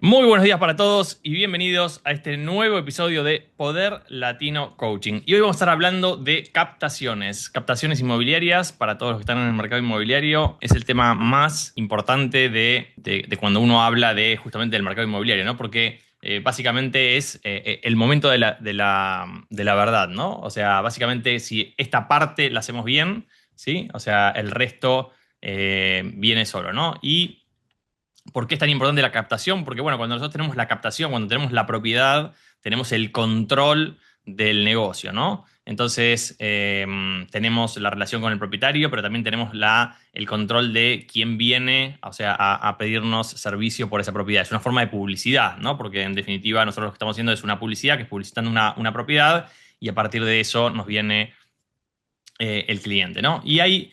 Muy buenos días para todos y bienvenidos a este nuevo episodio de Poder Latino Coaching. Y hoy vamos a estar hablando de captaciones, captaciones inmobiliarias para todos los que están en el mercado inmobiliario. Es el tema más importante de cuando uno habla de justamente del mercado inmobiliario, ¿no? Porque básicamente es el momento de la verdad, ¿no? O sea, básicamente si esta parte la hacemos bien, ¿sí? O sea, el resto viene solo, ¿no? Y ¿por qué es tan importante la captación? Porque, bueno, cuando nosotros tenemos la captación, cuando tenemos la propiedad, tenemos el control del negocio, ¿no? Entonces, tenemos la relación con el propietario, pero también tenemos el control de quién viene, o sea, a pedirnos servicio por esa propiedad. Es una forma de publicidad, ¿no? Porque en definitiva nosotros lo que estamos haciendo es una publicidad, que es publicitando una propiedad, y a partir de eso nos viene el cliente, ¿no? Y hay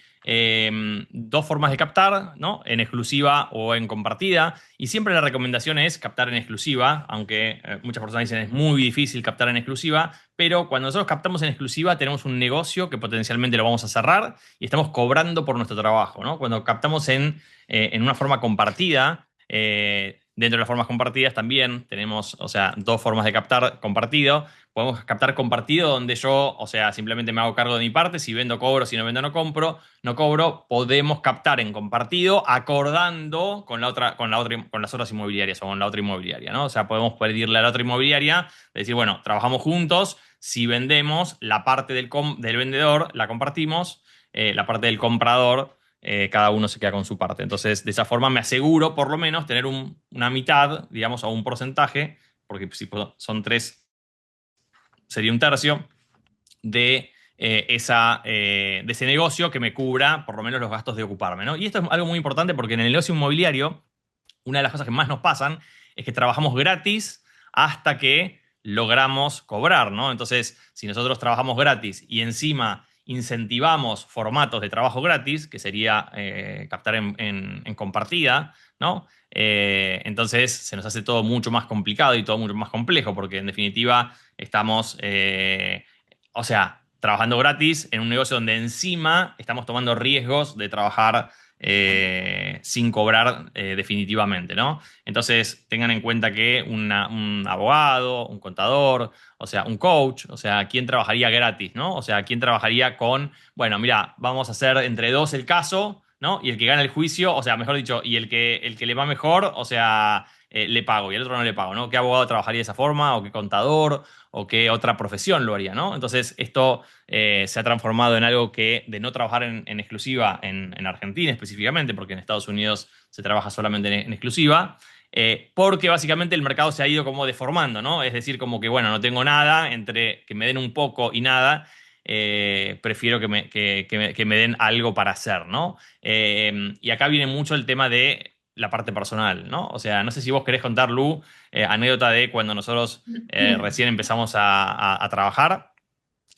dos formas de captar, ¿no? En exclusiva o en compartida. Y siempre la recomendación es captar en exclusiva, aunque muchas personas dicen es muy difícil captar en exclusiva, pero cuando nosotros captamos en exclusiva tenemos un negocio que potencialmente lo vamos a cerrar y estamos cobrando por nuestro trabajo, ¿no? Cuando captamos en una forma compartida, dentro de las formas compartidas también tenemos, o sea, dos formas de captar compartido. Podemos captar compartido donde yo, o sea, simplemente me hago cargo de mi parte. Si vendo, cobro. Si no vendo, no compro. No cobro. Podemos captar en compartido acordando con las otras inmobiliarias o con la otra inmobiliaria, ¿no? O sea, podemos pedirle a la otra inmobiliaria, decir, bueno, trabajamos juntos. Si vendemos, la parte del vendedor la compartimos. La parte del comprador, cada uno se queda con su parte. Entonces, de esa forma me aseguro, por lo menos, tener una mitad, digamos, o un porcentaje, porque si son tres sería un tercio de ese negocio que me cubra por lo menos los gastos de ocuparme, ¿no? Y esto es algo muy importante porque en el negocio inmobiliario, una de las cosas que más nos pasan es que trabajamos gratis hasta que logramos cobrar, ¿no? Entonces, si nosotros trabajamos gratis y encima incentivamos formatos de trabajo gratis, que sería captar en compartida, ¿no? Entonces se nos hace todo mucho más complicado y todo mucho más complejo, porque en definitiva estamos, o sea, trabajando gratis en un negocio donde encima estamos tomando riesgos de trabajar sin cobrar definitivamente, ¿no? Entonces tengan en cuenta que un abogado, un contador, o sea, un coach, o sea, ¿quién trabajaría gratis, ¿no? O sea, ¿quién trabajaría con, bueno, mira, vamos a hacer entre dos el caso, ¿no? Y el que gana el juicio, o sea, mejor dicho, y el que le va mejor, o sea, le pago y el otro no le pago, ¿no? ¿Qué abogado trabajaría de esa forma? ¿O qué contador? ¿O qué otra profesión lo haría, ¿no? Entonces, esto se ha transformado en algo que, de no trabajar en exclusiva en Argentina específicamente, porque en Estados Unidos se trabaja solamente en exclusiva, porque básicamente el mercado se ha ido como deformando, ¿no? Es decir, como que, bueno, no tengo nada, entre que me den un poco y nada, prefiero que me den algo para hacer, ¿no? Y acá viene mucho el tema de la parte personal, ¿no? O sea, no sé si vos querés contar, Lu, anécdota de cuando nosotros recién empezamos a trabajar,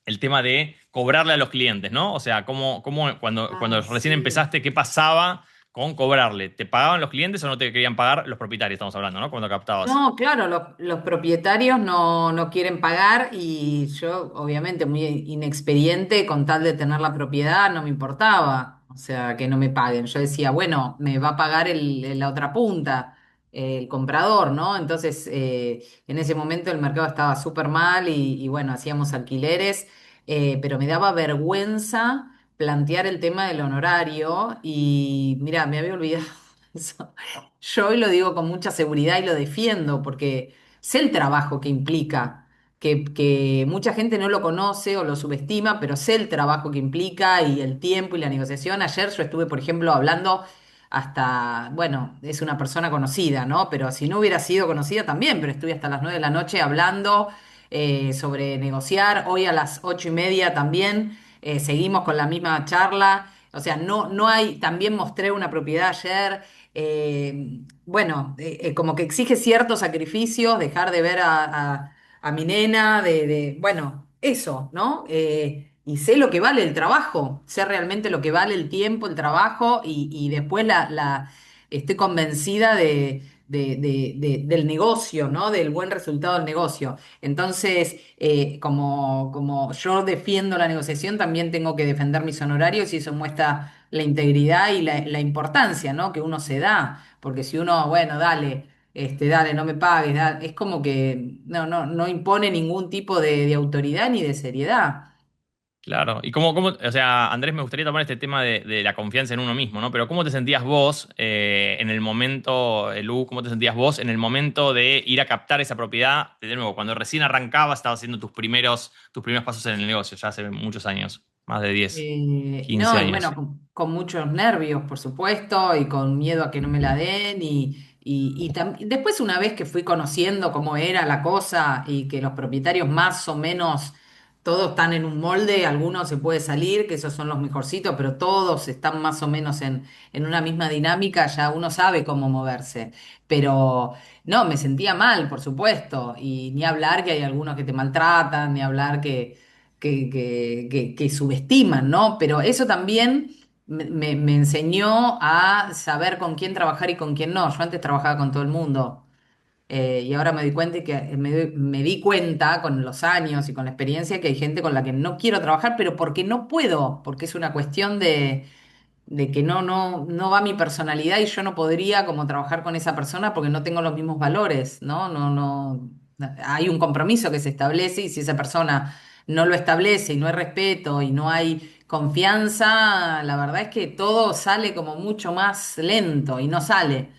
el tema de cobrarle a los clientes, ¿no? O sea, cuando Ay, recién sí. empezaste, ¿qué pasaba con cobrarle? ¿Te pagaban los clientes o no te querían pagar los propietarios? Estamos hablando, ¿no? Cuando captabas. No, claro, los propietarios no quieren pagar y yo, obviamente, muy inexperiente, con tal de tener la propiedad, no me importaba, o sea, que no me paguen. Yo decía, bueno, me va a pagar la otra punta, el comprador, ¿no? Entonces, en ese momento el mercado estaba súper mal y bueno, hacíamos alquileres, pero me daba vergüenza plantear el tema del honorario y mira, me había olvidado eso. Yo hoy lo digo con mucha seguridad y lo defiendo porque sé el trabajo que implica, que mucha gente no lo conoce o lo subestima, pero sé el trabajo que implica y el tiempo y la negociación. Ayer yo estuve, por ejemplo, hablando hasta, bueno, es una persona conocida, ¿no? Pero si no hubiera sido conocida también, pero estuve hasta las 9 de la noche hablando sobre negociar. Hoy a las 8:30 también seguimos con la misma charla. O sea, no hay, también mostré una propiedad ayer. Bueno, como que exige ciertos sacrificios, dejar de ver a mi nena, bueno, eso, ¿no? Y sé lo que vale el trabajo, sé realmente lo que vale el tiempo, el trabajo, y después estoy convencida del negocio, ¿no? Del buen resultado del negocio. Entonces, como yo defiendo la negociación, también tengo que defender mis honorarios y eso muestra la integridad y la importancia, ¿no? Que uno se da, porque si uno, bueno, dale, dale, no me pagues, es como que no impone ningún tipo de autoridad ni de seriedad. Claro. Y o sea, Andrés, me gustaría tomar este tema de la confianza en uno mismo, ¿no? Pero ¿cómo te sentías vos en el momento, Lu, cómo te sentías vos en el momento de ir a captar esa propiedad? De nuevo, cuando recién arrancabas, estabas haciendo tus primeros pasos en el negocio, ya hace muchos años, más de 10, Y 15 no, y años. bueno, con muchos nervios, por supuesto, y con miedo a que no me la den. Después, una vez que fui conociendo cómo era la cosa y que los propietarios más o menos todos están en un molde, algunos se puede salir, que esos son los mejorcitos, pero todos están más o menos en una misma dinámica, ya uno sabe cómo moverse. Pero no, me sentía mal, por supuesto, y ni hablar que hay algunos que te maltratan, ni hablar que subestiman, ¿no? Pero eso también me enseñó a saber con quién trabajar y con quién no. Yo antes trabajaba con todo el mundo. Y ahora me di cuenta me di cuenta con los años y con la experiencia que hay gente con la que no quiero trabajar, pero porque no puedo, porque es una cuestión de que no va mi personalidad y yo no podría como trabajar con esa persona porque no tengo los mismos valores, ¿no? Hay un compromiso que se establece y si esa persona no lo establece y no hay respeto y no hay confianza, la verdad es que todo sale como mucho más lento y no sale.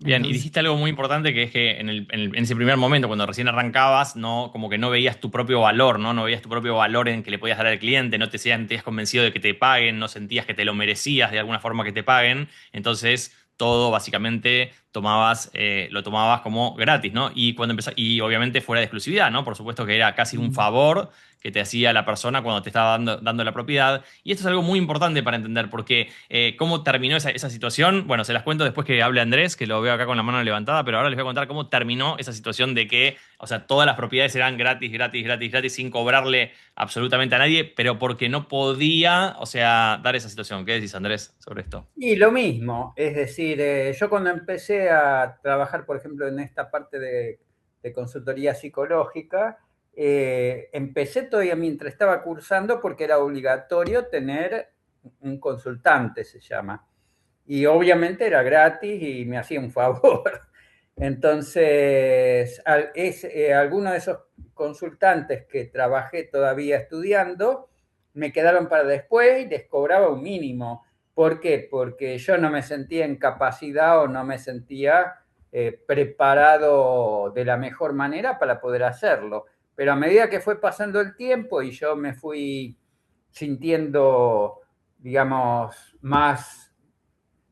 Bien, y Entonces, dijiste algo muy importante que es que en ese primer momento, cuando recién arrancabas, no, como que no veías tu propio valor, ¿no? No veías tu propio valor en que le podías dar al cliente, no te sentías convencido de que te paguen, no sentías que te lo merecías de alguna forma que te paguen. Entonces, todo básicamente lo tomabas como gratis, ¿no? Y cuando y obviamente fuera de exclusividad, ¿no? Por supuesto que era casi un mm, favor que te hacía la persona cuando te estaba dando la propiedad. Y esto es algo muy importante para entender, porque cómo terminó esa situación, bueno, se las cuento después que hable Andrés, que lo veo acá con la mano levantada, pero ahora les voy a contar cómo terminó esa situación de que, o sea, todas las propiedades eran gratis, gratis, gratis, gratis, sin cobrarle absolutamente a nadie, pero porque no podía, o sea, dar esa situación. ¿Qué decís, Andrés, sobre esto? Y lo mismo, es decir, yo cuando empecé a trabajar, por ejemplo, en esta parte de consultoría psicológica, empecé todavía mientras estaba cursando porque era obligatorio tener un consultante, se llama. Y obviamente era gratis y me hacía un favor. Entonces, algunos de esos consultantes que trabajé todavía estudiando, me quedaron para después y les cobraba un mínimo. ¿Por qué? Porque yo no me sentía en capacidad o no me sentía preparado de la mejor manera para poder hacerlo. Pero a medida que fue pasando el tiempo y yo me fui sintiendo, digamos, más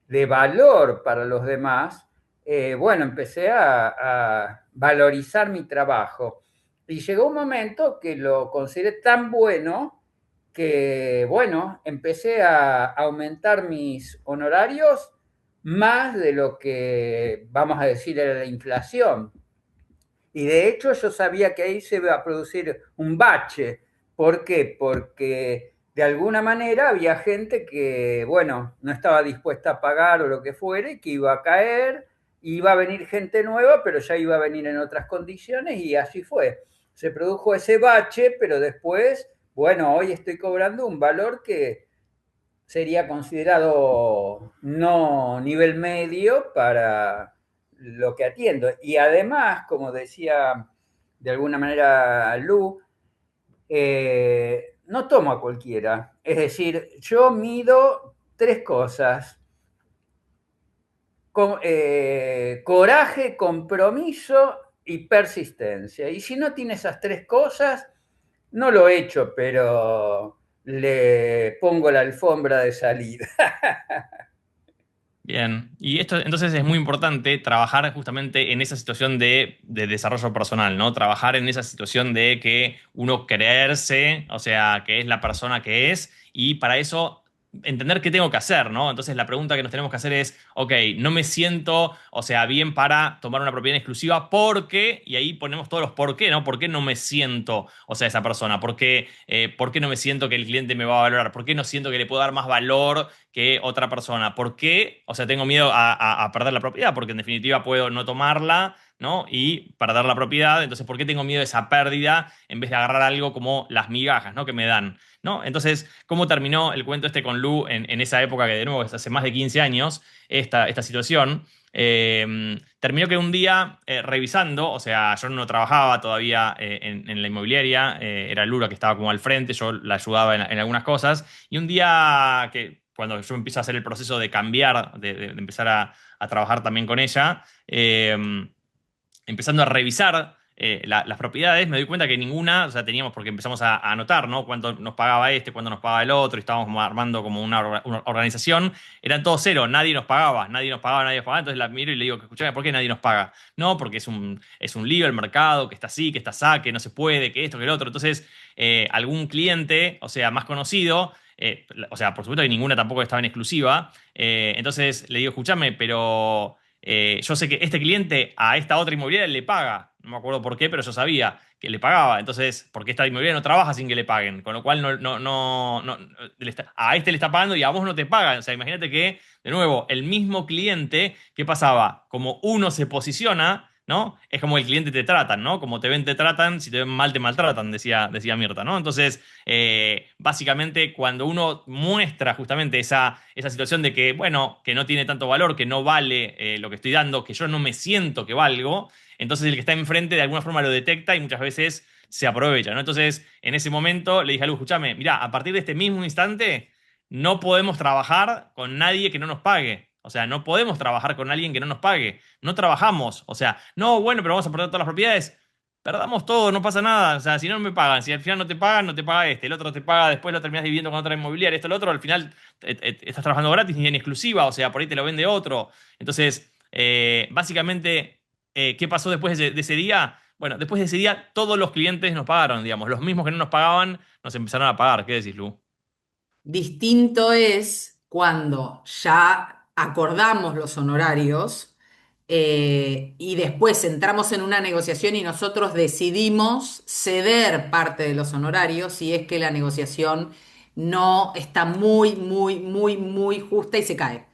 de valor para los demás, bueno, empecé a valorizar mi trabajo. Y llegó un momento que lo consideré tan bueno que, bueno, empecé a aumentar mis honorarios más de lo que, vamos a decir, era la inflación. Y de hecho yo sabía que ahí se iba a producir un bache. ¿Por qué? Porque de alguna manera había gente que, bueno, no estaba dispuesta a pagar o lo que fuere, que iba a caer, iba a venir gente nueva, pero ya iba a venir en otras condiciones y así fue. Se produjo ese bache, pero después, bueno, hoy estoy cobrando un valor que sería considerado no nivel medio para lo que atiendo. Y además, como decía de alguna manera Lu, no tomo a cualquiera. Es decir, yo mido tres cosas. Coraje, compromiso y persistencia. Y si no tiene esas tres cosas, no lo he hecho, pero le pongo la alfombra de salida. Bien, y esto entonces es muy importante trabajar justamente en esa situación de desarrollo personal, ¿no? Trabajar en esa situación de que uno creerse, o sea, que es la persona que es, y para eso entender qué tengo que hacer, ¿no? Entonces la pregunta que nos tenemos que hacer es, ok, no me siento, o sea, bien para tomar una propiedad exclusiva porque, y ahí ponemos todos los por qué, ¿no? ¿Por qué no me siento, o sea, esa persona? ¿Por qué no me siento que el cliente me va a valorar? ¿Por qué no siento que le puedo dar más valor que otra persona. ¿Por qué? O sea, tengo miedo a perder la propiedad, porque en definitiva puedo no tomarla, ¿no? Y perder la propiedad. Entonces, ¿por qué tengo miedo de esa pérdida en vez de agarrar algo como las migajas, ¿no? Que me dan, ¿no? Entonces, ¿cómo terminó el cuento este con Lu en esa época que de nuevo es hace más de 15 años, esta situación? Terminó que un día revisando, o sea, yo no trabajaba todavía en la inmobiliaria, era Lura que estaba como al frente, yo la ayudaba en algunas cosas, y un día que cuando yo empiezo a hacer el proceso de cambiar, de empezar a trabajar también con ella, empezando a revisar las propiedades, me doy cuenta que ninguna, o sea, teníamos, porque empezamos a anotar, ¿no? Cuánto nos pagaba este, cuánto nos pagaba el otro, y estábamos como armando como una organización, eran todos cero, nadie nos pagaba, nadie nos pagaba, nadie nos pagaba, entonces la miro y le digo, escuchame, ¿por qué nadie nos paga? No, porque es un lío el mercado, que está así, que está así, que no se puede, que esto, que el otro. Entonces, algún cliente, o sea, más conocido, o sea, por supuesto que ninguna tampoco estaba en exclusiva, entonces le digo, escúchame, pero yo sé que este cliente a esta otra inmobiliaria le paga, no me acuerdo por qué, pero yo sabía que le pagaba, entonces, porque esta inmobiliaria no trabaja sin que le paguen, con lo cual a este le está pagando y a vos no te pagan, o sea, imagínate que, de nuevo, el mismo cliente, ¿qué pasaba? Como uno se posiciona, ¿no? Es como el cliente te tratan, ¿no? Como te ven, te tratan, si te ven mal, te maltratan, decía Mirta, ¿no? Entonces, básicamente, cuando uno muestra justamente esa situación de que, bueno, que no tiene tanto valor, que no vale lo que estoy dando, que yo no me siento que valgo, entonces el que está enfrente de alguna forma lo detecta y muchas veces se aprovecha, ¿no? Entonces, en ese momento le dije a Lu, escúchame, mira, a partir de este mismo instante, no podemos trabajar con nadie que no nos pague. O sea, no podemos trabajar con alguien que no nos pague. No trabajamos. O sea, no, bueno, pero vamos a perder todas las propiedades. Perdamos todo, no pasa nada. O sea, si no me pagan, si al final no te pagan, no te paga este. El otro te paga, después lo terminas dividiendo con otra inmobiliaria, esto, lo otro. Al final estás trabajando gratis ni en exclusiva. O sea, por ahí te lo vende otro. Entonces, básicamente, ¿qué pasó después de ese día? Bueno, después de ese día, todos los clientes nos pagaron, digamos. Los mismos que no nos pagaban, nos empezaron a pagar. ¿Qué decís, Lu? Distinto es cuando ya acordamos los honorarios y después entramos en una negociación y nosotros decidimos ceder parte de los honorarios si es que la negociación no está muy, muy, muy, muy justa y se cae.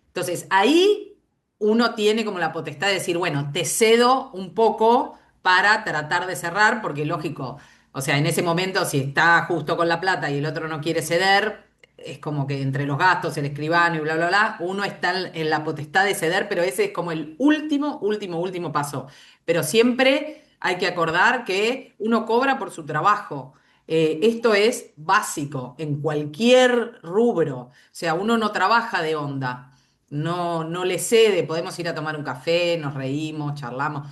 Entonces, ahí uno tiene como la potestad de decir, bueno, te cedo un poco para tratar de cerrar, porque lógico, o sea, en ese momento si está justo con la plata y el otro no quiere ceder, es como que entre los gastos, el escribano y bla, bla, bla, uno está en la potestad de ceder, pero ese es como el último, último, último paso. Pero siempre hay que acordar que uno cobra por su trabajo. Esto es básico en cualquier rubro. O sea, uno no trabaja de onda. No, no le cede, podemos ir a tomar un café, nos reímos, charlamos,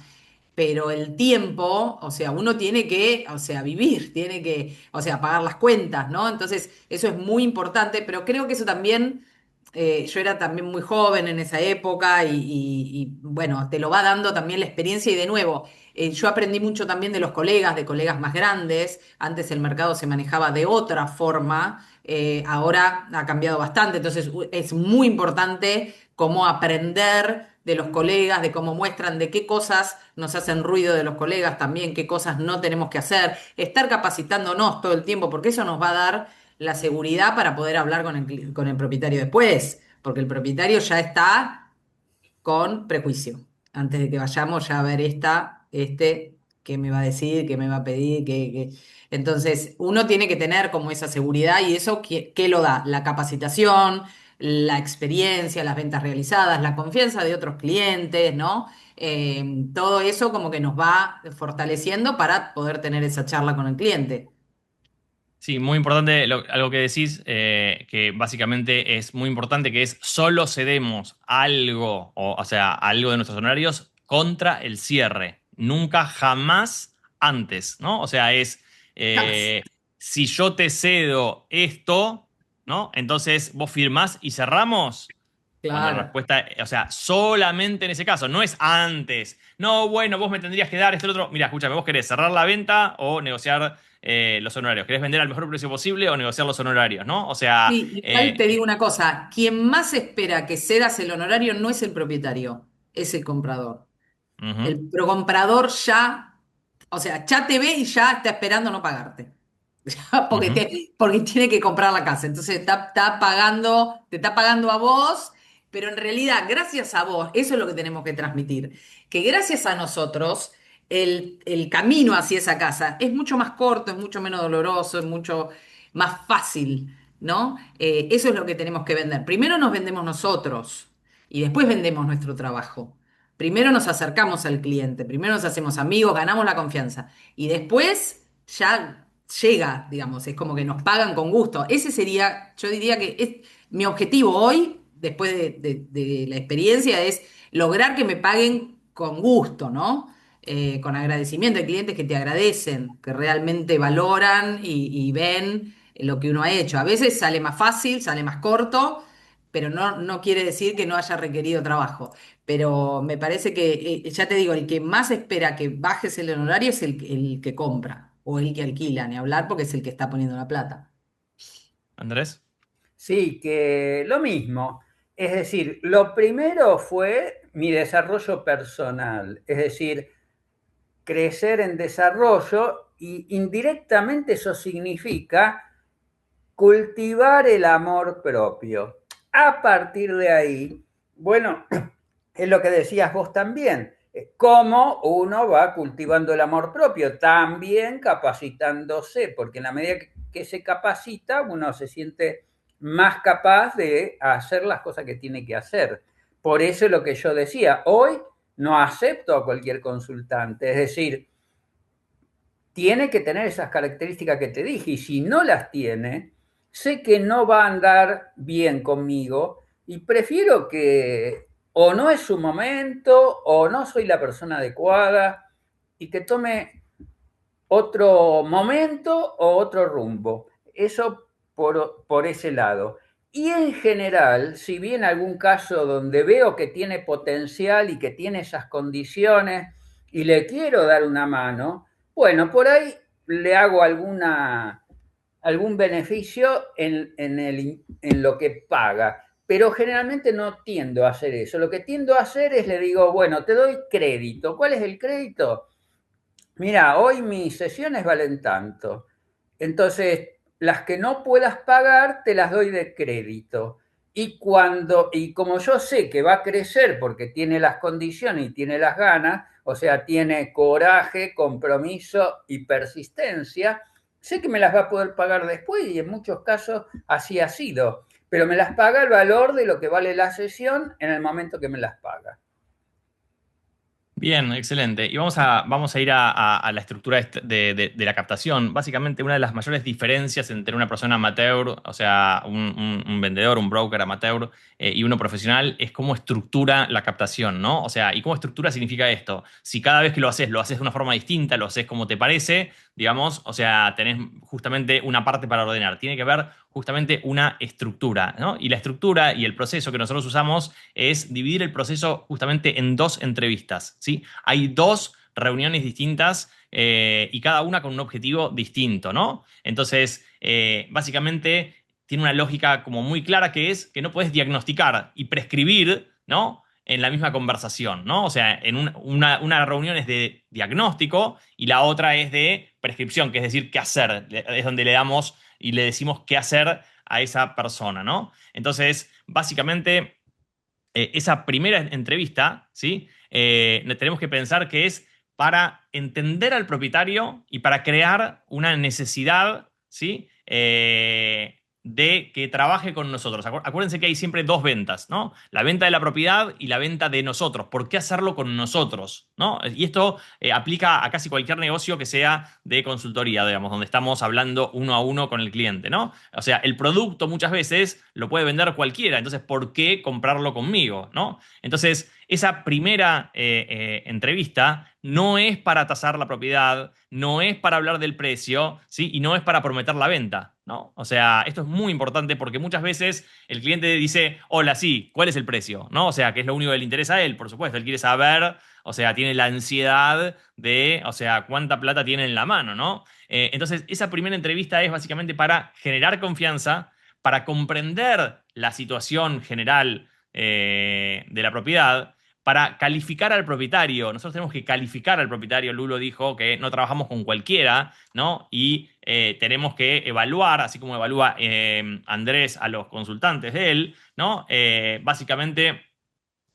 pero el tiempo, o sea, uno tiene que, o sea, vivir, tiene que, o sea, pagar las cuentas, ¿no? Entonces, eso es muy importante, pero creo que eso también, yo era también muy joven en esa época bueno, te lo va dando también la experiencia y de nuevo, yo aprendí mucho también de colegas más grandes, antes el mercado se manejaba de otra forma, ahora ha cambiado bastante, entonces es muy importante cómo aprender de los colegas, de cómo muestran, de qué cosas nos hacen ruido de los colegas también, qué cosas no tenemos que hacer, estar capacitándonos todo el tiempo, porque eso nos va a dar la seguridad para poder hablar con el propietario después, porque el propietario ya está con prejuicio. Antes de que vayamos ya a ver qué me va a decir, qué me va a pedir, Entonces, uno tiene que tener como esa seguridad y eso, ¿qué lo da? La capacitación, la experiencia, las ventas realizadas, la confianza de otros clientes, ¿no? Todo eso como que nos va fortaleciendo para poder tener esa charla con el cliente. Sí, muy importante algo que decís, que básicamente es muy importante, que es solo cedemos algo, o sea, algo de nuestros honorarios contra el cierre. Nunca, jamás antes, ¿no? O sea, eh, si yo te cedo esto, ¿no? Entonces vos firmás y cerramos. Cuando la Claro. respuesta, o sea, solamente en ese caso, no es antes. No, bueno, vos me tendrías que dar esto, lo otro. Mira, escúchame, vos querés cerrar la venta o negociar los honorarios. ¿Querés vender al mejor precio posible o negociar los honorarios, ¿no? O sea, Sí, igual te digo una cosa, quien más espera que cedas el honorario no es el propietario, es el comprador. ujú. El comprador ya, o sea, ya te ve y ya está esperando no pagarte. porque, Ujú. porque tiene que comprar la casa. Entonces está pagando, te está pagando a vos, pero en realidad, gracias a vos, eso es lo que tenemos que transmitir, que gracias a nosotros, el camino hacia esa casa es mucho más corto, es mucho menos doloroso, es mucho más fácil, ¿no? Eso es lo que tenemos que vender. Primero nos vendemos nosotros y después vendemos nuestro trabajo. Primero nos acercamos al cliente, primero nos hacemos amigos, ganamos la confianza y después ya llega, digamos, es como que nos pagan con gusto. Ese sería, yo diría que es mi objetivo hoy, después de la experiencia, es lograr que me paguen con gusto, ¿no? Con agradecimiento. Hay clientes que te agradecen, que realmente valoran y ven lo que uno ha hecho. A veces sale más fácil, sale más corto, pero no quiere decir que no haya requerido trabajo. Pero me parece que, ya te digo, el que más espera que bajes el honorario es el que compra o el que alquila, ni hablar porque es el que está poniendo la plata. Andrés. Sí, que lo mismo. Es decir, lo primero fue mi desarrollo personal, es decir, crecer en desarrollo y indirectamente eso significa cultivar el amor propio. A partir de ahí, bueno, es lo que decías vos también, cómo uno va cultivando el amor propio, también capacitándose, porque en la medida que se capacita, uno se siente más capaz de hacer las cosas que tiene que hacer. Por eso es lo que yo decía, hoy no acepto a cualquier consultante, es decir, tiene que tener esas características que te dije y si no las tiene, sé que no va a andar bien conmigo y prefiero que o no es su momento o no soy la persona adecuada y que tome otro momento o otro rumbo. Eso por ese lado. Y en general, si bien algún caso donde veo que tiene potencial y que tiene esas condiciones y le quiero dar una mano, bueno, por ahí le hago algún beneficio en lo que paga. Pero generalmente no tiendo a hacer eso. Lo que tiendo a hacer es le digo, bueno, te doy crédito. ¿Cuál es el crédito? Mira, hoy mis sesiones valen tanto. Entonces, las que no puedas pagar, te las doy de crédito. Y como yo sé que va a crecer porque tiene las condiciones y tiene las ganas, o sea, tiene coraje, compromiso y persistencia, sé que me las va a poder pagar después y en muchos casos así ha sido. Pero me las paga el valor de lo que vale la sesión en el momento que me las paga. Bien, excelente. Y vamos a ir a la estructura de la captación. Básicamente, una de las mayores diferencias entre una persona amateur, o sea, un vendedor, un broker amateur, y uno profesional, es cómo estructura la captación, ¿no? O sea, ¿y cómo estructura significa esto? Si cada vez que lo haces de una forma distinta, lo haces como te parece, digamos, o sea, tenés justamente una parte para ordenar. Tiene que haber justamente una estructura, ¿no? Y la estructura y el proceso que nosotros usamos es dividir el proceso justamente en dos entrevistas, ¿sí? Hay dos reuniones distintas y cada una con un objetivo distinto, ¿no? Entonces, básicamente tiene una lógica como muy clara que es que no puedes diagnosticar y prescribir, ¿no? En la misma conversación, ¿no? O sea, una reunión es de diagnóstico y la otra es de prescripción, que es decir, qué hacer. Es donde le damos y le decimos qué hacer a esa persona, ¿no? Entonces, básicamente, esa primera entrevista, ¿sí? Tenemos que pensar que es para entender al propietario y para crear una necesidad, ¿sí? De que trabaje con nosotros. Acuérdense que hay siempre dos ventas, ¿no? La venta de la propiedad y la venta de nosotros. ¿Por qué hacerlo con nosotros? ¿No? Y esto aplica a casi cualquier negocio que sea de consultoría, digamos, donde estamos hablando uno a uno con el cliente, ¿no? O sea, el producto muchas veces lo puede vender cualquiera, entonces, ¿por qué comprarlo conmigo? ¿No? Entonces, esa primera entrevista no es para tasar la propiedad, no es para hablar del precio, ¿sí? Y no es para prometer la venta, ¿no? O sea, esto es muy importante porque muchas veces el cliente dice, hola, sí, ¿cuál es el precio? ¿No? O sea, que es lo único que le interesa a él, por supuesto, él quiere saber, o sea, tiene la ansiedad de, o sea, cuánta plata tiene en la mano, ¿no? Entonces, esa primera entrevista es básicamente para generar confianza, para comprender la situación general de la propiedad, para calificar al propietario. Nosotros tenemos que calificar al propietario. Lulo dijo que no trabajamos con cualquiera, ¿no? Y tenemos que evaluar, así como evalúa Andrés a los consultantes de él, ¿no? Básicamente,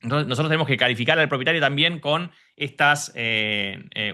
nosotros tenemos que calificar al propietario también con estas,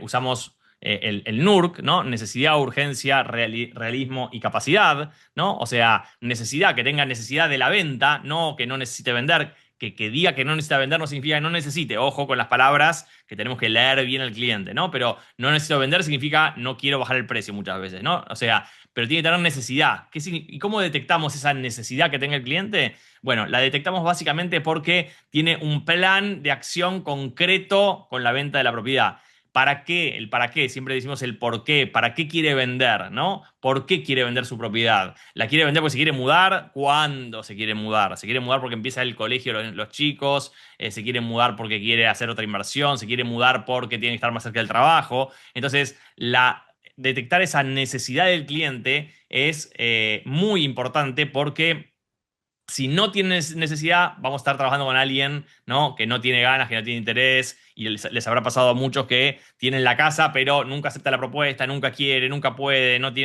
usamos el NURC, ¿no? Necesidad, urgencia, realismo y capacidad, ¿no? O sea, necesidad, que tenga necesidad de la venta, no que no necesite vender. Que diga que no necesita vender no significa que no necesite. Ojo con las palabras, que tenemos que leer bien al cliente, ¿no? Pero no necesito vender significa no quiero bajar el precio muchas veces, ¿no? O sea, pero tiene que tener necesidad. ¿Y cómo detectamos esa necesidad que tenga el cliente? Bueno, la detectamos básicamente porque tiene un plan de acción concreto con la venta de la propiedad. ¿Para qué? El para qué, siempre decimos el por qué, ¿para qué quiere vender, no? ¿Por qué quiere vender su propiedad? ¿La quiere vender porque se quiere mudar? ¿Cuándo se quiere mudar? ¿Se quiere mudar porque empieza el colegio los chicos? ¿Se quiere mudar porque quiere hacer otra inversión? ¿Se quiere mudar porque tiene que estar más cerca del trabajo? Entonces, detectar esa necesidad del cliente es muy importante porque si no tienes necesidad, vamos a estar trabajando con alguien, ¿no? Que no tiene ganas, que no tiene interés, y les habrá pasado a muchos que tienen la casa, pero nunca acepta la propuesta, nunca quiere, nunca puede, nunca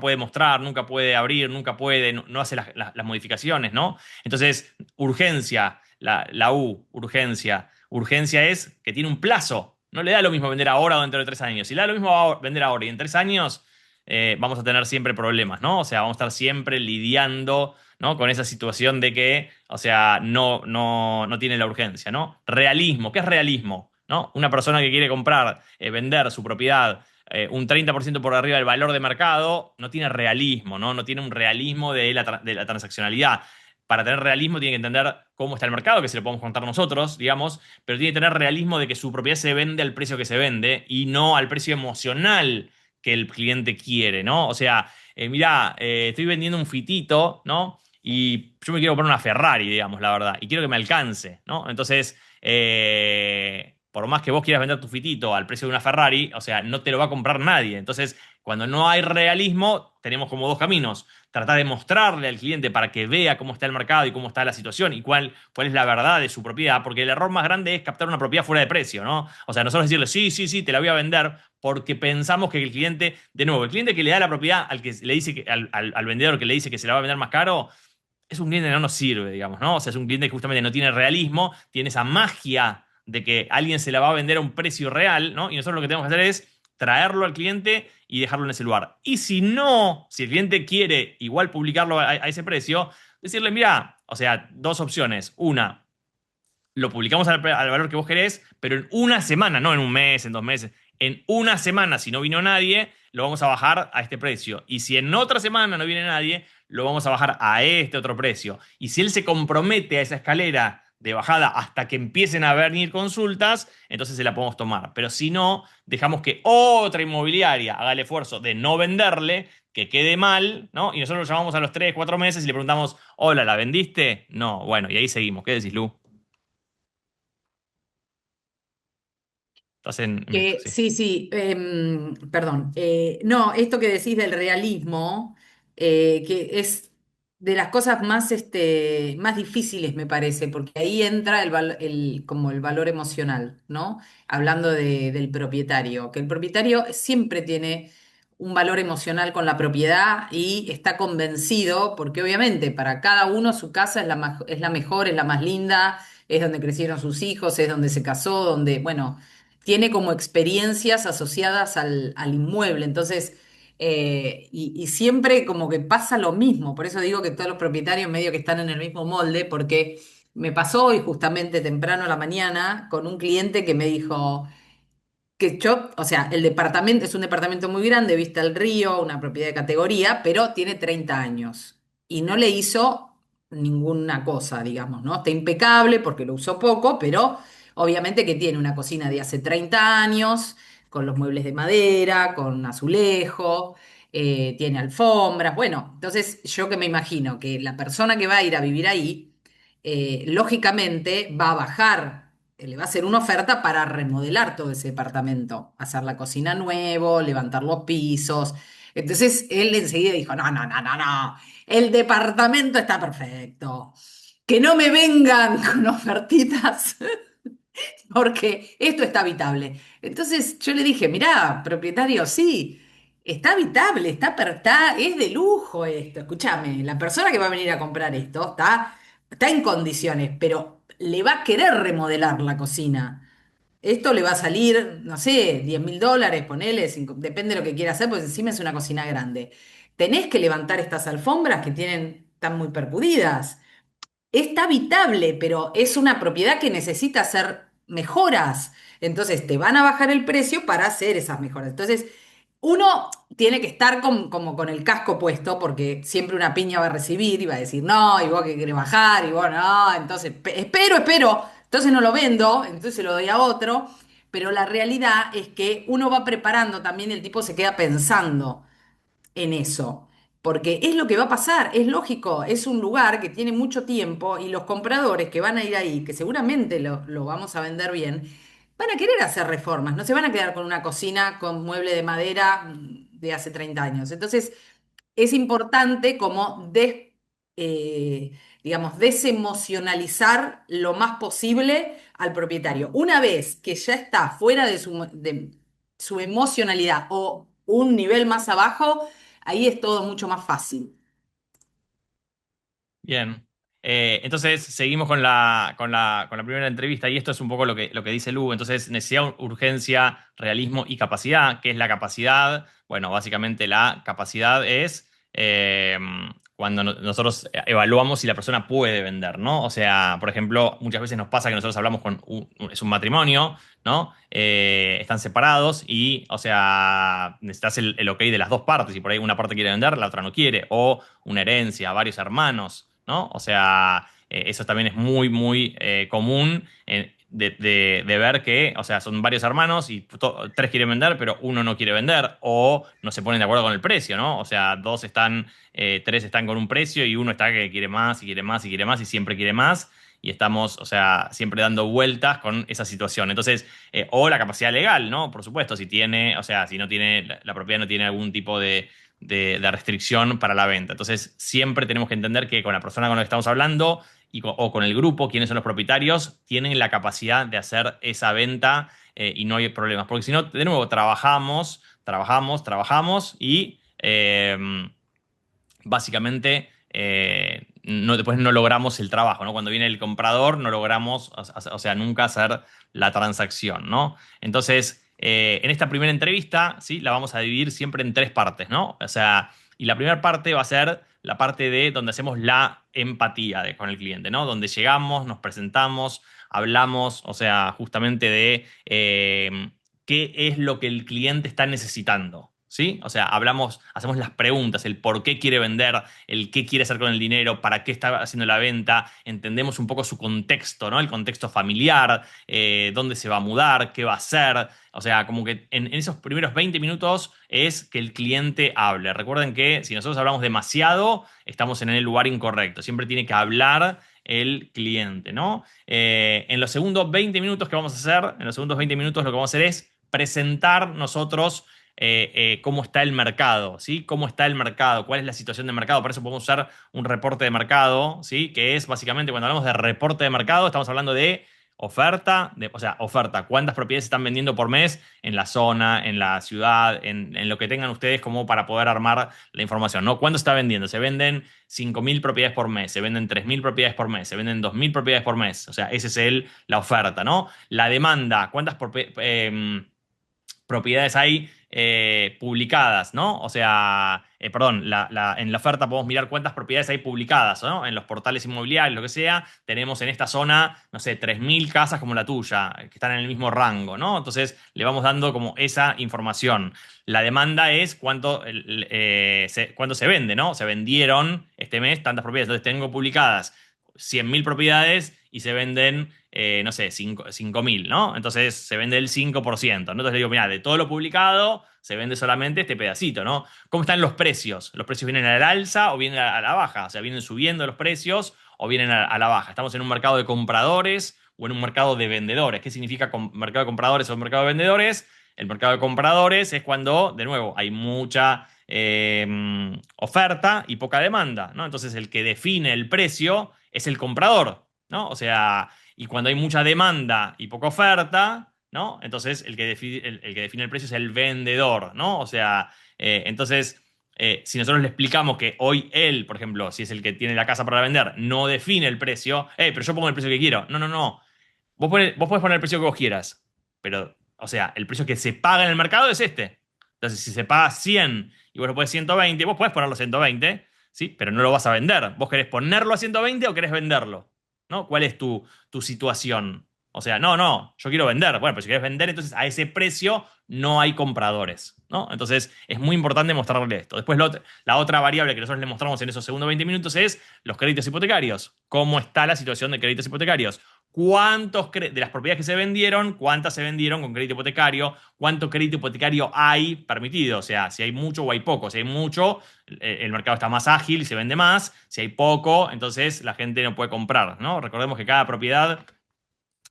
puede mostrar, nunca puede abrir, nunca puede, no hace las modificaciones, ¿no? Entonces, urgencia, la U, urgencia. Urgencia es que tiene un plazo. No le da lo mismo vender ahora o dentro de 3 años. Si le da lo mismo vender ahora y en 3 años vamos a tener siempre problemas, ¿no? O sea, vamos a estar siempre lidiando, ¿no? Con esa situación de que, o sea, no tiene la urgencia, ¿no? Realismo, ¿qué es realismo? ¿No? Una persona que quiere comprar, vender su propiedad un 30% por arriba del valor de mercado, no tiene realismo, ¿no? No tiene un realismo de la transaccionalidad. Para tener realismo tiene que entender cómo está el mercado, que se lo podemos contar nosotros, digamos, pero tiene que tener realismo de que su propiedad se vende al precio que se vende y no al precio emocional que el cliente quiere, ¿no? O sea, mirá, estoy vendiendo un fitito, ¿no? Y yo me quiero comprar una Ferrari, digamos, la verdad, y quiero que me alcance, ¿no? Entonces, por más que vos quieras vender tu fitito al precio de una Ferrari, o sea, no te lo va a comprar nadie. Entonces, cuando no hay realismo, tenemos como dos caminos. Tratar de mostrarle al cliente para que vea cómo está el mercado y cómo está la situación y cuál es la verdad de su propiedad, porque el error más grande es captar una propiedad fuera de precio, ¿no? O sea, nosotros decirle, sí, sí, sí, te la voy a vender, porque pensamos que el cliente, de nuevo, el cliente que le da la propiedad al que le dice al vendedor que le dice que se la va a vender más caro, es un cliente que no nos sirve, digamos, ¿no? O sea, es un cliente que justamente no tiene realismo, tiene esa magia de que alguien se la va a vender a un precio real, ¿no? Y nosotros lo que tenemos que hacer es traerlo al cliente y dejarlo en ese lugar. Y si no, si el cliente quiere igual publicarlo a ese precio, decirle, mira, o sea, dos opciones. Una, lo publicamos al valor que vos querés, pero en una semana, no en un mes, en 2 meses, en una semana, si no vino nadie, lo vamos a bajar a este precio. Y si en otra semana no viene nadie, lo vamos a bajar a este otro precio. Y si él se compromete a esa escalera de bajada hasta que empiecen a venir consultas, entonces se la podemos tomar. Pero si no, dejamos que otra inmobiliaria haga el esfuerzo de no venderle, que quede mal, ¿no? Y nosotros lo llamamos a los 3, 4 meses y le preguntamos, hola, ¿la vendiste? No, bueno, y ahí seguimos. ¿Qué decís, Lu? Estás en mute, Que, sí. sí, sí, perdón. No, esto que decís del realismo, que es de las cosas más, más difíciles, me parece, porque ahí entra como el valor emocional, ¿no? Hablando del propietario, que el propietario siempre tiene un valor emocional con la propiedad y está convencido, porque obviamente para cada uno su casa es la mejor, es la más linda, es donde crecieron sus hijos, es donde se casó, donde, bueno, tiene como experiencias asociadas al inmueble. Entonces, y siempre como que pasa lo mismo. Por eso digo que todos los propietarios medio que están en el mismo molde, porque me pasó hoy justamente temprano a la mañana con un cliente que me dijo que yo, o sea, el departamento es un departamento muy grande, vista al río, una propiedad de categoría, pero tiene 30 años y no le hizo ninguna cosa, digamos, ¿no? Está impecable porque lo usó poco, pero obviamente que tiene una cocina de hace 30 años, con los muebles de madera, con azulejo, tiene alfombras, bueno, entonces yo que me imagino que la persona que va a ir a vivir ahí, lógicamente va a bajar, le va a hacer una oferta para remodelar todo ese departamento, hacer la cocina nuevo, levantar los pisos. Entonces él enseguida dijo, no, no, no, no, no, el departamento está perfecto. que no me vengan con ofertitas porque esto está habitable. Entonces yo le dije, mirá, propietario, sí, está habitable, es de lujo esto. Escúchame, la persona que va a venir a comprar esto está en condiciones, pero le va a querer remodelar la cocina. Esto le va a salir, no sé, $10.000, ponele, depende de lo que quiera hacer, pues encima es una cocina grande. Tenés que levantar estas alfombras que están muy percudidas. Está habitable, pero es una propiedad que necesita hacer mejoras. Entonces te van a bajar el precio para hacer esas mejoras. Entonces, uno tiene que estar como con el casco puesto, porque siempre una piña va a recibir y va a decir, no, y vos que querés bajar, y vos no, entonces espero, entonces no lo vendo, entonces se lo doy a otro. Pero la realidad es que uno va preparando también, el tipo se queda pensando en eso. Porque es lo que va a pasar, es lógico, es un lugar que tiene mucho tiempo y los compradores que van a ir ahí, que seguramente lo vamos a vender bien, van a querer hacer reformas, no se van a quedar con una cocina con mueble de madera de hace 30 años. Entonces, es importante como digamos, desemocionalizar lo más posible al propietario. Una vez que ya está fuera de su emocionalidad o un nivel más abajo, ahí es todo mucho más fácil. Bien. Entonces, seguimos con la primera entrevista y esto es un poco lo que dice Lu. Entonces, necesidad, urgencia, realismo y capacidad. ¿Qué es la capacidad? Bueno, básicamente la capacidad es cuando nosotros evaluamos si la persona puede vender, ¿no? O sea, por ejemplo, muchas veces nos pasa que nosotros hablamos con es un matrimonio, ¿no? Están separados y, o sea, necesitas el ok de las dos partes y por ahí una parte quiere vender, la otra no quiere, o una herencia, varios hermanos, ¿no? O sea, eso también es muy, muy común de ver que, o sea, son varios hermanos y tres quieren vender, pero uno no quiere vender o no se ponen de acuerdo con el precio, ¿no? O sea, tres están con un precio y uno está que quiere más y quiere más y quiere más y siempre quiere más. Y estamos, o sea, siempre dando vueltas con esa situación. Entonces, o la capacidad legal, ¿no? Por supuesto, si tiene, o sea, si no tiene, la propiedad no tiene algún tipo de restricción para la venta. Entonces, siempre tenemos que entender que con la persona con la que estamos hablando o con el grupo, quienes son los propietarios, tienen la capacidad de hacer esa venta y no hay problemas. Porque si no, de nuevo, trabajamos y básicamente después no logramos el trabajo, ¿no? Cuando viene el comprador no logramos, o sea, nunca hacer la transacción, ¿no? Entonces, en esta primera entrevista, ¿sí? La vamos a dividir siempre en tres partes, ¿no? O sea, y la primera parte va a ser la parte de donde hacemos la empatía con el cliente, ¿no? Donde llegamos, nos presentamos, hablamos, o sea, justamente de qué es lo que el cliente está necesitando, ¿sí? O sea, hacemos las preguntas, el por qué quiere vender, el qué quiere hacer con el dinero, para qué está haciendo la venta, entendemos un poco su contexto, ¿no? El contexto familiar, dónde se va a mudar, qué va a hacer. O sea, como que en esos primeros 20 minutos es que el cliente hable. Recuerden que si nosotros hablamos demasiado, estamos en el lugar incorrecto. Siempre tiene que hablar el cliente, ¿no? En los segundos 20 minutos que vamos a hacer, en los segundos 20 minutos lo que vamos a hacer es presentar nosotros cómo está el mercado, ¿sí? ¿Cómo está el mercado? ¿Cuál es la situación de mercado? Para eso podemos usar un reporte de mercado, ¿sí? Que es básicamente cuando hablamos de reporte de mercado, estamos hablando de oferta, o sea, oferta, cuántas propiedades se están vendiendo por mes en la zona, en la ciudad, en lo que tengan ustedes como para poder armar la información, ¿no? ¿Cuánto está vendiendo? Se venden 5.000 propiedades por mes, se venden 3.000 propiedades por mes, se venden 2.000 propiedades por mes, o sea, esa es la oferta, ¿no? La demanda, ¿cuántas propiedades hay publicadas, ¿no? O sea, perdón, en la oferta podemos mirar cuántas propiedades hay publicadas, ¿no? En los portales inmobiliarios, lo que sea, tenemos en esta zona, no sé, 3.000 casas como la tuya, que están en el mismo rango, ¿no? Entonces le vamos dando como esa información. La demanda es cuánto se vende, ¿no? Se vendieron este mes tantas propiedades, entonces tengo publicadas 100.000 propiedades y se venden, no sé, 5.000, ¿no? Entonces se vende el 5%, ¿no? Entonces le digo, mira, de todo lo publicado se vende solamente este pedacito, ¿no? ¿Cómo están los precios? ¿Los precios vienen al alza o vienen a la baja? O sea, ¿vienen subiendo los precios o vienen a la baja? ¿Estamos en un mercado de compradores o en un mercado de vendedores? ¿Qué significa mercado de compradores o mercado de vendedores? El mercado de compradores es cuando, de nuevo, hay mucha oferta y poca demanda, ¿no? Entonces el que define el precio es el comprador, ¿no? O sea, y cuando hay mucha demanda y poca oferta, ¿no? Entonces el que define el precio es el vendedor, ¿no? O sea, entonces, si nosotros le explicamos que hoy él, por ejemplo, si es el que tiene la casa para vender, no define el precio, pero yo pongo el precio que quiero. No, no, no. Vos podés poner el precio que vos quieras, pero, o sea, el precio que se paga en el mercado es este. Entonces, si se paga 100 y vos lo podés 120, vos podés ponerlo a 120, ¿sí? Pero no lo vas a vender. ¿Vos querés ponerlo a 120 o querés venderlo? ¿No? ¿Cuál es tu situación? O sea, no, no, yo quiero vender. Bueno, pero si querés vender, entonces a ese precio no hay compradores, ¿no? Entonces, es muy importante mostrarle esto. Después, la otra variable que nosotros le mostramos en esos segundos 20 minutos es los créditos hipotecarios. ¿Cómo está la situación de créditos hipotecarios? De las propiedades que se vendieron, cuántas se vendieron con crédito hipotecario, cuánto crédito hipotecario hay permitido, o sea, si hay mucho o hay poco. Si hay mucho, el mercado está más ágil y se vende más. Si hay poco, entonces la gente no puede comprar, ¿no? Recordemos que cada propiedad,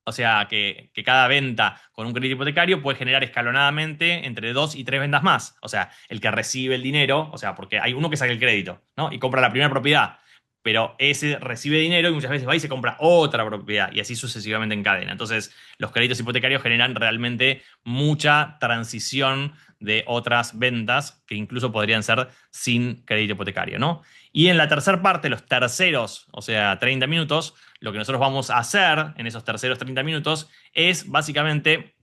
o sea, que cada venta con un crédito hipotecario puede generar escalonadamente entre 2 y 3 ventas más. O sea, el que recibe el dinero, o sea, porque hay uno que saca el crédito, ¿no? Y compra la primera propiedad, pero ese recibe dinero y muchas veces va y se compra otra propiedad y así sucesivamente en cadena. Entonces, los créditos hipotecarios generan realmente mucha transición de otras ventas que incluso podrían ser sin crédito hipotecario, ¿no? Y en la tercera parte, los terceros, o sea, 30 minutos, lo que nosotros vamos a hacer en esos terceros 30 minutos es básicamente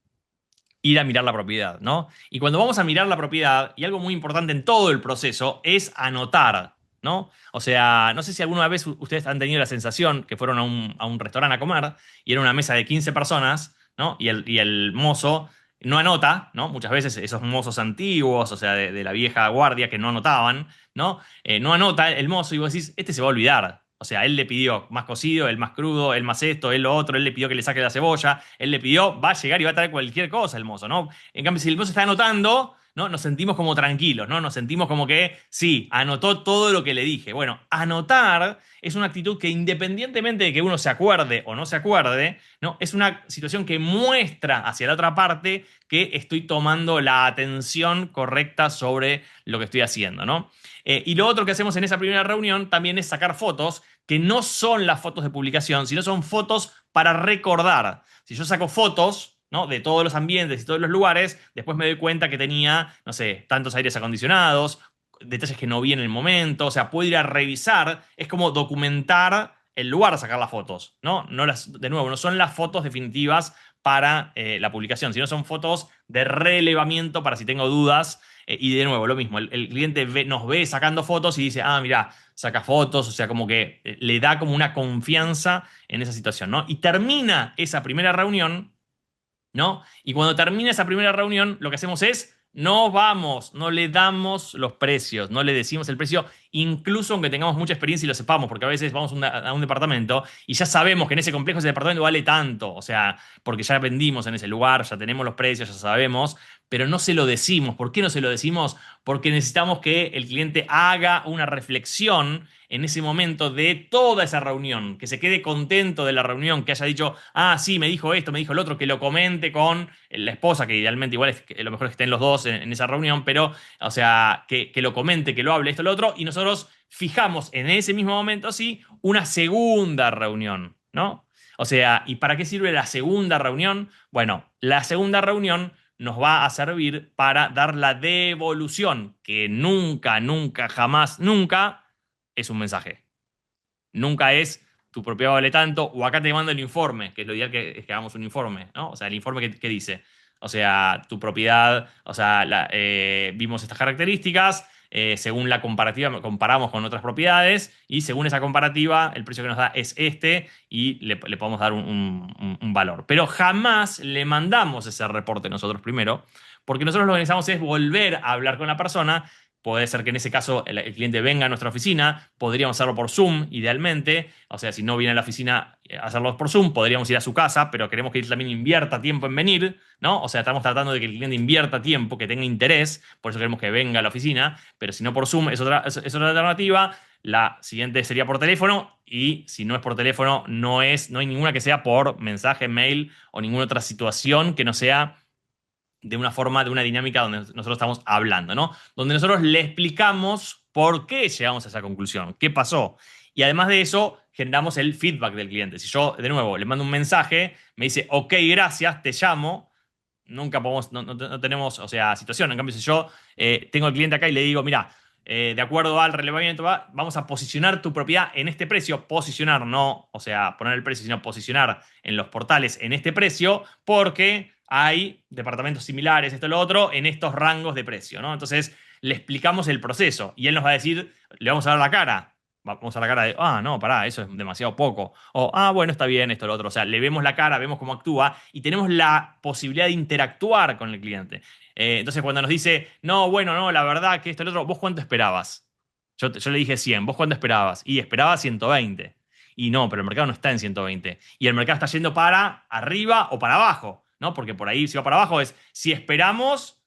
ir a mirar la propiedad, ¿no? Y cuando vamos a mirar la propiedad, y algo muy importante en todo el proceso, es anotar, ¿no? O sea, no sé si alguna vez ustedes han tenido la sensación que fueron a un restaurante a comer y era una mesa de 15 personas, ¿no? Y el mozo no anota, ¿no? Muchas veces esos mozos antiguos, o sea, de la vieja guardia que no anotaban, ¿no? No anota el mozo y vos decís, este se va a olvidar. O sea, él le pidió más cocido, él más crudo, él más esto, él lo otro, él le pidió que le saque la cebolla, él le pidió, va a llegar y va a traer cualquier cosa el mozo, ¿no? En cambio, si el mozo está anotando, ¿no? Nos sentimos como tranquilos, ¿no? Nos sentimos como que, sí, anotó todo lo que le dije. Bueno, anotar es una actitud que independientemente de que uno se acuerde o no se acuerde, ¿no? Es una situación que muestra hacia la otra parte que estoy tomando la atención correcta sobre lo que estoy haciendo, ¿no? Y lo otro que hacemos en esa primera reunión también es sacar fotos que no son las fotos de publicación, sino son fotos para recordar. Si yo saco fotos, ¿no? De todos los ambientes y todos los lugares, después me doy cuenta que tenía, no sé, tantos aires acondicionados, detalles que no vi en el momento, o sea, puedo ir a revisar, es como documentar el lugar, sacar las fotos, ¿no? De nuevo, no son las fotos definitivas para la publicación, sino son fotos de relevamiento para si tengo dudas. Y de nuevo, lo mismo, el cliente nos ve sacando fotos y dice, mira, saca fotos, o sea, como que le da como una confianza en esa situación, ¿no? Y termina esa primera reunión, ¿no? Y cuando termina esa primera reunión, lo que hacemos es, no vamos, no le damos los precios, no le decimos el precio, incluso aunque tengamos mucha experiencia y lo sepamos, porque a veces vamos a un departamento y ya sabemos que en ese complejo ese departamento vale tanto, o sea, porque ya vendimos en ese lugar, ya tenemos los precios, ya sabemos, pero no se lo decimos. ¿Por qué no se lo decimos? Porque necesitamos que el cliente haga una reflexión en ese momento de toda esa reunión, que se quede contento de la reunión, que haya dicho, sí, me dijo esto, me dijo el otro, que lo comente con la esposa, que idealmente igual lo mejor es que estén los dos en esa reunión, pero, o sea, que lo comente, que lo hable esto, lo otro, y nosotros fijamos en ese mismo momento, sí, una segunda reunión, ¿no? O sea, ¿y para qué sirve la segunda reunión? Bueno, la segunda reunión nos va a servir para dar la devolución, que nunca, nunca, jamás, nunca es un mensaje. Nunca es tu propiedad vale tanto, o acá te mando el informe, que es lo ideal es que hagamos un informe, ¿no? O sea, el informe que dice, o sea, tu propiedad, o sea, vimos estas características, según la comparativa, comparamos con otras propiedades, y según esa comparativa, el precio que nos da es este, y le podemos dar un valor. Pero jamás le mandamos ese reporte nosotros primero, porque nosotros lo que necesitamos es volver a hablar con la persona. Puede ser que en ese caso el cliente venga a nuestra oficina, podríamos hacerlo por Zoom, idealmente. O sea, si no viene a la oficina, hacerlo por Zoom, podríamos ir a su casa, pero queremos que él también invierta tiempo en venir, ¿no? O sea, estamos tratando de que el cliente invierta tiempo, que tenga interés, por eso queremos que venga a la oficina, pero si no por Zoom es otra alternativa. La siguiente sería por teléfono, y si no es por teléfono, no hay ninguna que sea por mensaje, mail o ninguna otra situación que no sea de una forma, de una dinámica donde nosotros estamos hablando, ¿no? Donde nosotros le explicamos por qué llegamos a esa conclusión, qué pasó. Y además de eso, generamos el feedback del cliente. Si yo, de nuevo, le mando un mensaje, me dice, ok, gracias, te llamo, nunca podemos, no tenemos, o sea, situación. En cambio, si yo tengo al cliente acá y le digo, mira, de acuerdo al relevamiento, vamos a posicionar tu propiedad en este precio, posicionar, no, o sea, poner el precio, sino posicionar en los portales en este precio, porque hay departamentos similares, esto y lo otro, en estos rangos de precio, ¿no? Entonces, le explicamos el proceso y él nos va a decir, le vamos a dar la cara. Vamos a la cara de, no, pará, eso es demasiado poco. O, bueno, está bien, esto, lo otro. O sea, le vemos la cara, vemos cómo actúa y tenemos la posibilidad de interactuar con el cliente. Entonces, cuando nos dice, no, bueno, no, la verdad que esto, lo otro, ¿vos cuánto esperabas? Yo le dije 100, ¿vos cuánto esperabas? Y esperaba 120. Y no, pero el mercado no está en 120. Y el mercado está yendo para arriba o para abajo, ¿no? Porque por ahí, si va para abajo, es, si esperamos,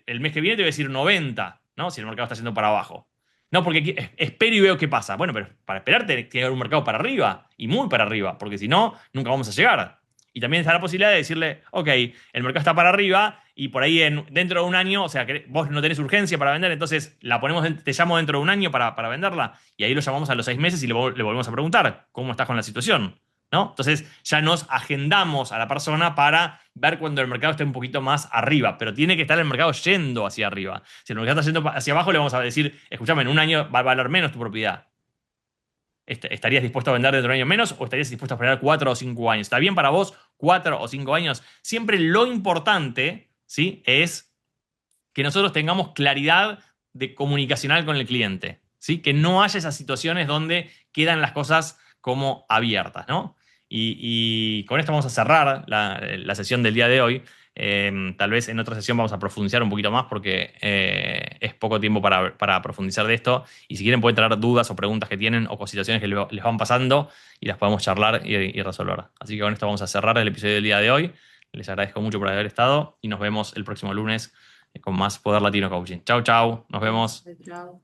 el mes que viene te voy a decir 90, ¿no? Si el mercado está yendo para abajo. No, porque espero y veo qué pasa. Bueno, pero para esperar tiene que haber un mercado para arriba, y muy para arriba, porque si no, nunca vamos a llegar. Y también está la posibilidad de decirle, ok, el mercado está para arriba y por ahí dentro de un año, o sea, que vos no tenés urgencia para vender, entonces la ponemos, te llamo dentro de un año para venderla, y ahí lo llamamos a los 6 meses y le volvemos a preguntar cómo estás con la situación, ¿no? Entonces ya nos agendamos a la persona para ver cuando el mercado esté un poquito más arriba, pero tiene que estar el mercado yendo hacia arriba. Si el mercado está yendo hacia abajo, le vamos a decir, escúchame, en un año va a valer menos tu propiedad. ¿Estarías dispuesto a vender dentro de un año menos o estarías dispuesto a esperar 4 o 5 años? ¿Está bien para vos 4 o 5 años? Siempre lo importante, ¿sí?, es que nosotros tengamos claridad de comunicacional con el cliente, ¿sí? Que no haya esas situaciones donde quedan las cosas como abiertas, ¿no? Y con esto vamos a cerrar la sesión del día de hoy. Tal vez en otra sesión vamos a profundizar un poquito más porque es poco tiempo para profundizar de esto. Y si quieren pueden traer dudas o preguntas que tienen o situaciones que les van pasando y las podemos charlar y resolver. Así que con esto vamos a cerrar el episodio del día de hoy. Les agradezco mucho por haber estado y nos vemos el próximo lunes con más Poder Latino Coaching. Chau, chau. Nos vemos. Chao.